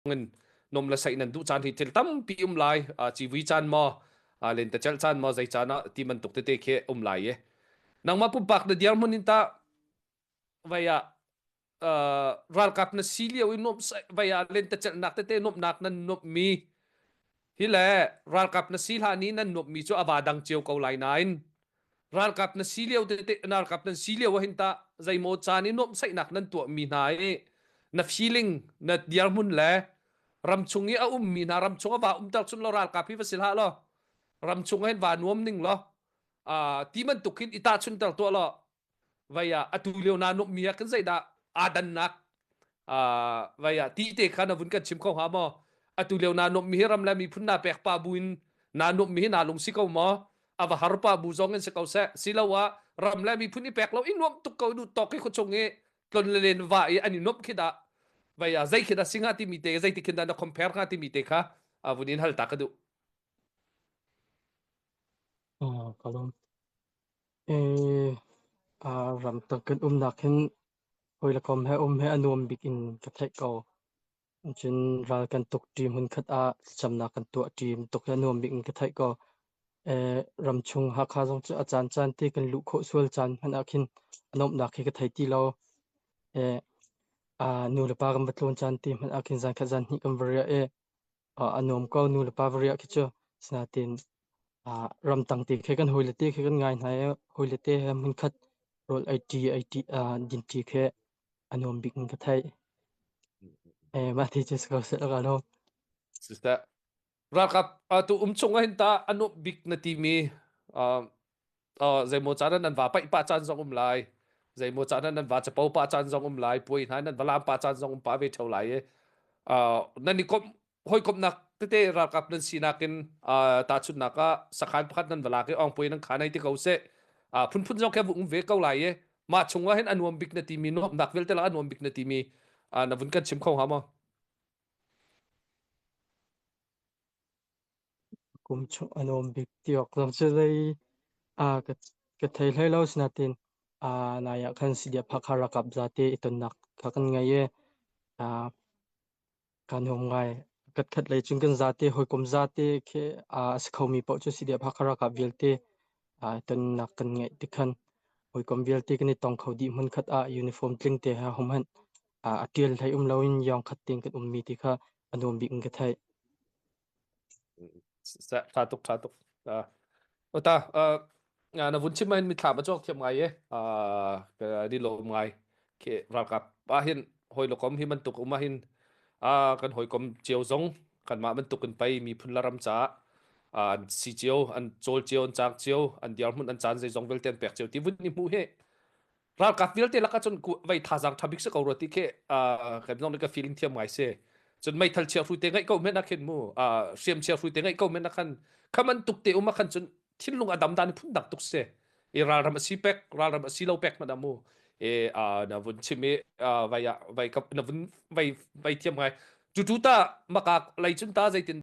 ngin nom la sai nan du chan hi tel tam pi lai chi vi chan mo len ta chal chan mo zai chana ti man tuk te khe lai ye nang ma pu pak na diar mun ta vaya ral kap na silia wi nom vaya len ta chal nak te nom nak nan nom mi hi le ral kap na sil ha ni nan nom mi chu awadang chiu ko lai nain ral kap na silia te ral kap na silia wa hinta zai mo chani nom sai nak nan tu mi nai na feeling na diar mun le ram chungi a mi na ram chunga wa tal chun lo ral kapi vasil ha lo ram chunga hen wa nuam ning lo ti man tukin ita chun tal to lo vaya atu leo na no mi kan zai da adan nak vaya ti te khana vun kan chim ko ha mo atu leo na no mi ram la mi phun na pek pa buin na no mi na lung si ko mo ava har pa bu zong en se ko se silawa ram la mi phun ni pek lo in nom tuk ko du to ki ko chunge ton len va ani nop khida vaya zai khida singa ti mi te zai ti kinda na compare ka ti mi te kha avunin hal ta ka du kalom ram takin nakin hoi la kom he he anuam bikin ka thai ko chin ral kan tuk team hun khat a chamna kan tu team tuk he anuam bikin ka thai ko ram chung ha kha jong cha chan chan te kan lu kho sual chan han akhin anom na khi ka thai ti lo nu le pa kam batlon chan ti han akhin zan kha zan hi kam varia anom ko nu le pa varia ki cho snatin ram tang ti khe kan hoile te khe kan ngai nai hoile te mun khat rol it din ti khe anom bikin ka thai ma thi ches ko se ga lo sister rakap tu chunga hin ta anop big na ti mi zai mo chan nan va pa chan zong lai zai mo chan nan va cha pau pa chan zong lai pui han nan valam pa chan zong pa ve thau lai nan ni kom hoi kom nak te rakap nan sinakin ta chun naka sakhan phat nan vala ke ong pui nan khanai ti ko se phun phun jok ke vung ve ko lai ye ma chunga hin anuam big na ti mi no nak vel te la anuam big na ti mi na vun kan chim kho ha ma kum chu anom bik tiok lam se dai ka thai lai lo snatin na ya khan sidia phakha kap jate iton nak khakan ngai ye kanhom ngai kat khat lai chung kan jate hoi kom jate khe skhomi po chu sidia phakha kap velte ton nak kan ngai tikhan hoi kom velte kan tong khodi mun khat uniform tling te ha hom han atial thai loin yong khat ting kan mi ti kha anom bik ka thai Satuk satuk ta na vun chim mi thla ma chok thiam ngai ye ka di lo ngai ke ral kap pa hin hoi lo kom hi man tuk uma hin kan hoi kom chiao zong kan ma man tuk kan pai mi phun la ram cha an si chiao an chol chiao an chak chiao an diar mun an chan zai zong vel ten pek chiao ti vun ni mu he ral kap vel te la ka chon ku vai tha jang thabik se ko ro ti ke ka nong ka feeling thiam ngai se chon mai thal chia fu te ngai ko men na khen mu siam chia fu te ngai ko men na khan khaman tuk te uma khan chon thin lung adam dan phun dak tuk se ra ram si pek ra ram si lo pek ma da mu na vun chime vai kap na vun vai thiam ngai chu chu ta maka lai chun ta zai tin